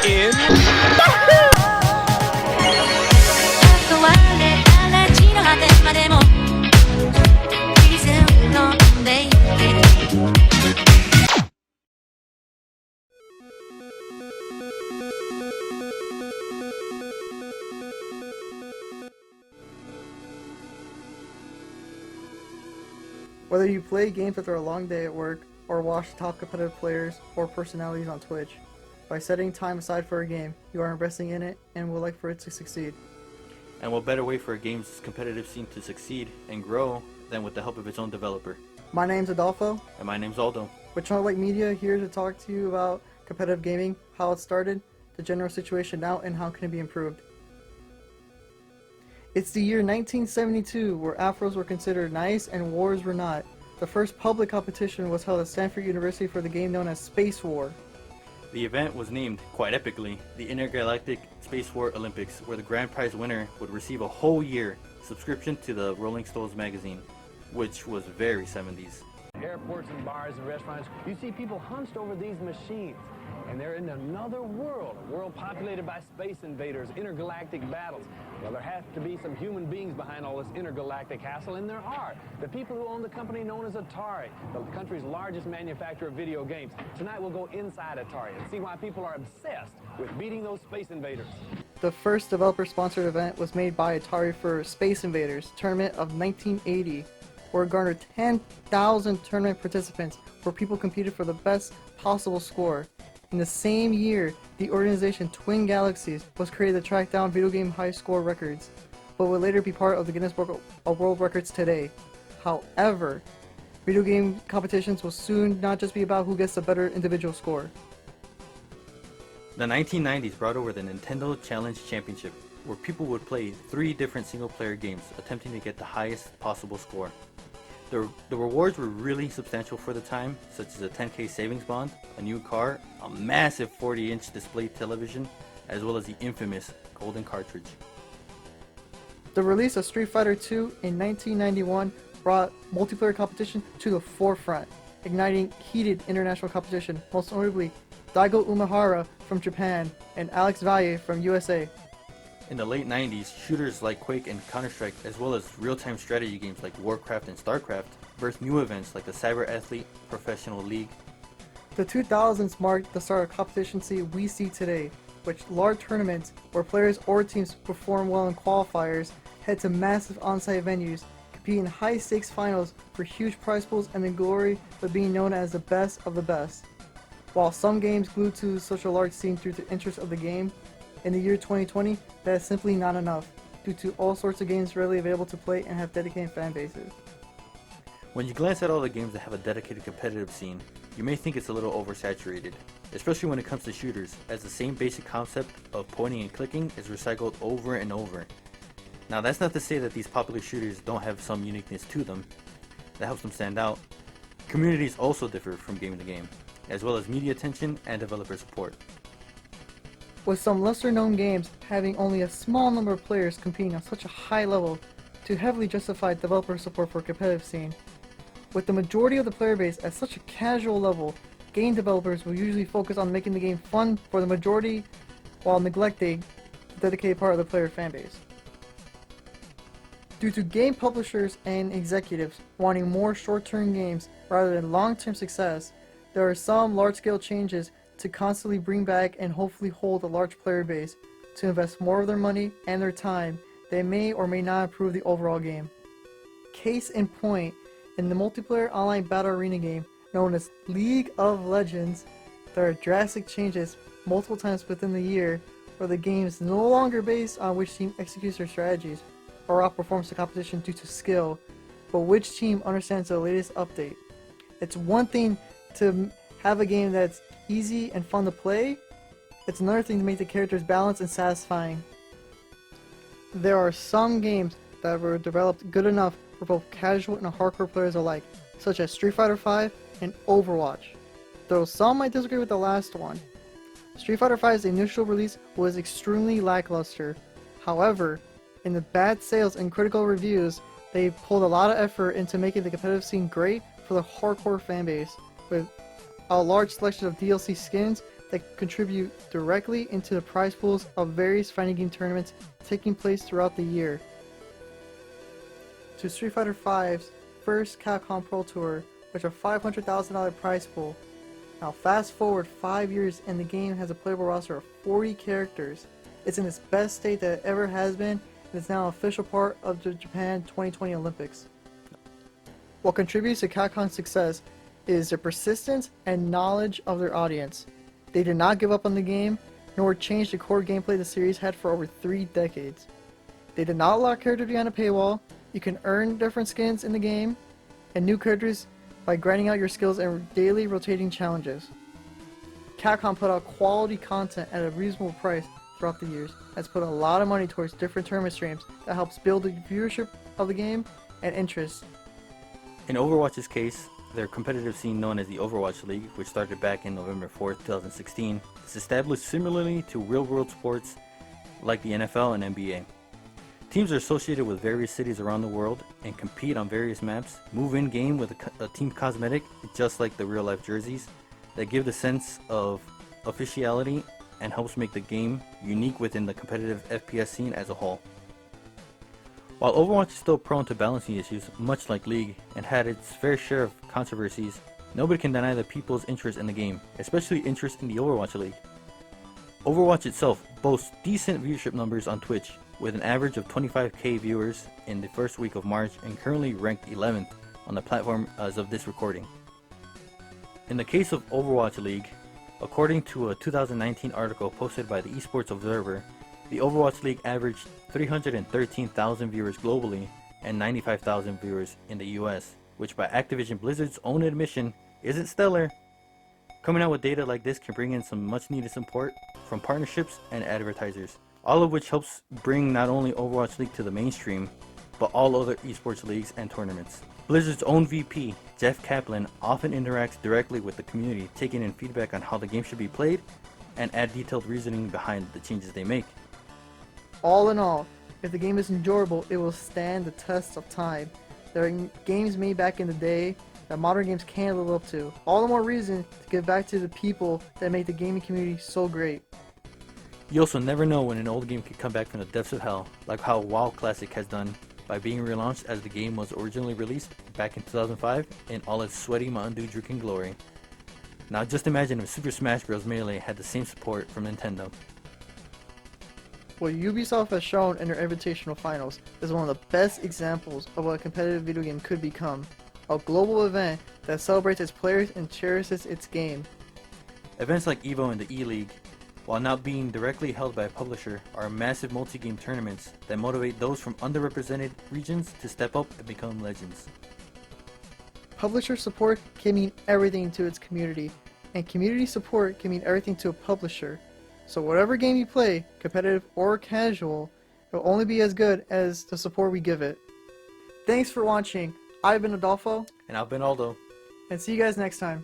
in Whether you play games after a long day at work, or watch top competitive players or personalities on Twitch, by setting time aside for a game, you are investing in it and would like for it to succeed. And what better way for a game's competitive scene to succeed and grow than with the help of its own developer? My name's Adolfo. And my name's Aldo. With Chunklight Media, here to talk to you about competitive gaming, how it started, the general situation now, and how can it be improved. It's the year 1972, where afros were considered nice and wars were not. The first public competition was held at Stanford University for the game known as Space War. The event was named, quite epically, the Intergalactic Space War Olympics, where the grand prize winner would receive a whole year subscription to the Rolling Stones magazine, which was very 70s. Airports and bars and restaurants, you see people hunched over these machines, and they're in another world, a world populated by space invaders, intergalactic battles. Well, there has to be some human beings behind all this intergalactic hassle, and there are. The people who own the company known as Atari, the country's largest manufacturer of video games. Tonight we'll go inside Atari and see why people are obsessed with beating those space invaders. The first developer-sponsored event was made by Atari for Space Invaders tournament of 1980, where it garnered 10,000 tournament participants, where people competed for the best possible score. In the same year, the organization Twin Galaxies was created to track down video game high score records, but would later be part of the Guinness Book of World Records today. However, video game competitions will soon not just be about who gets the better individual score. The 1990s brought over the Nintendo Challenge Championship, where people would play 3 different single-player games, attempting to get the highest possible score. The rewards were really substantial for the time, such as a 10K savings bond, a new car, a massive 40-inch display television, as well as the infamous golden cartridge. The release of Street Fighter II in 1991 brought multiplayer competition to the forefront, igniting heated international competition, most notably Daigo Umehara from Japan and Alex Valle from USA. In the late 90s, shooters like Quake and Counter-Strike, as well as real-time strategy games like Warcraft and Starcraft, birthed new events like the Cyber Athlete Professional League. The 2000s marked the start of competition scene we see today, which large tournaments where players or teams perform well in qualifiers head to massive on-site venues, compete in high-stakes finals for huge prize pools and the glory of being known as the best of the best. While some games glued to such a large scene through the interest of the game, in the year 2020, that is simply not enough, due to all sorts of games readily available to play and have dedicated fan bases. When you glance at all the games that have a dedicated competitive scene, you may think it's a little oversaturated, especially when it comes to shooters, as the same basic concept of pointing and clicking is recycled over and over. Now that's not to say that these popular shooters don't have some uniqueness to them that helps them stand out. Communities also differ from game to game, as well as media attention and developer support. With some lesser known games having only a small number of players competing on such a high level to heavily justify developer support for a competitive scene. With the majority of the player base at such a casual level, game developers will usually focus on making the game fun for the majority while neglecting the dedicated part of the player fan base. Due to game publishers and executives wanting more short-term games rather than long-term success, there are some large-scale changes to constantly bring back and hopefully hold a large player base to invest more of their money and their time. They may or may not improve the overall game. Case in point, in the multiplayer online battle arena game known as League of Legends, there are drastic changes multiple times within the year where the game is no longer based on which team executes their strategies or outperforms the competition due to skill, but which team understands the latest update. It's one thing to have a game that's easy and fun to play, it's another thing to make the characters balanced and satisfying. There are some games that were developed good enough for both casual and hardcore players alike, such as Street Fighter V and Overwatch, though some might disagree with the last one. Street Fighter V's initial release was extremely lackluster. However, in the bad sales and critical reviews, they pulled a lot of effort into making the competitive scene great for the hardcore fanbase, with a large selection of DLC skins that contribute directly into the prize pools of various fighting game tournaments taking place throughout the year. To Street Fighter V's first Capcom Pro Tour, which a $500,000 prize pool. Now fast forward 5 years and the game has a playable roster of 40 characters. It's in its best state that it ever has been, and it's now an official part of the Japan 2020 Olympics. What contributes to Capcom's success is their persistence and knowledge of their audience. They did not give up on the game, nor change the core gameplay the series had for over 3 decades. They did not allow characters behind a paywall. You can earn different skins in the game, and new characters by grinding out your skills and daily rotating challenges. Capcom put out quality content at a reasonable price throughout the years, has put a lot of money towards different tournament streams that helps build the viewership of the game and interest. In Overwatch's case, their competitive scene known as the Overwatch League, which started back in November 4th, 2016, is established similarly to real-world sports like the NFL and NBA. Teams are associated with various cities around the world and compete on various maps, move in-game with a team cosmetic just like the real-life jerseys that give the sense of officiality and helps make the game unique within the competitive FPS scene as a whole. While Overwatch is still prone to balancing issues, much like League, and had its fair share of controversies, nobody can deny the people's interest in the game, especially interest in the Overwatch League. Overwatch itself boasts decent viewership numbers on Twitch, with an average of 25k viewers in the first week of March and currently ranked 11th on the platform as of this recording. In the case of Overwatch League, according to a 2019 article posted by the Esports Observer, the Overwatch League averaged 313,000 viewers globally and 95,000 viewers in the US, which by Activision Blizzard's own admission isn't stellar. Coming out with data like this can bring in some much needed support from partnerships and advertisers, all of which helps bring not only Overwatch League to the mainstream, but all other esports leagues and tournaments. Blizzard's own VP, Jeff Kaplan, often interacts directly with the community, taking in feedback on how the game should be played and add detailed reasoning behind the changes they make. All in all, if the game is enjoyable, it will stand the test of time. There are games made back in the day that modern games can't live up to. All the more reason to give back to the people that make the gaming community so great. You also never know when an old game can come back from the depths of hell, like how WoW Classic has done by being relaunched as the game was originally released back in 2005 in all its sweaty Mountain Dew drinking glory. Now just imagine if Super Smash Bros. Melee had the same support from Nintendo. What Ubisoft has shown in their Invitational Finals is one of the best examples of what a competitive video game could become. A global event that celebrates its players and cherishes its game. Events like EVO and the E-League, while not being directly held by a publisher, are massive multi-game tournaments that motivate those from underrepresented regions to step up and become legends. Publisher support can mean everything to its community, and community support can mean everything to a publisher. So whatever game you play, competitive or casual, it will only be as good as the support we give it. Thanks for watching. I've been Adolfo. And I've been Aldo. And see you guys next time.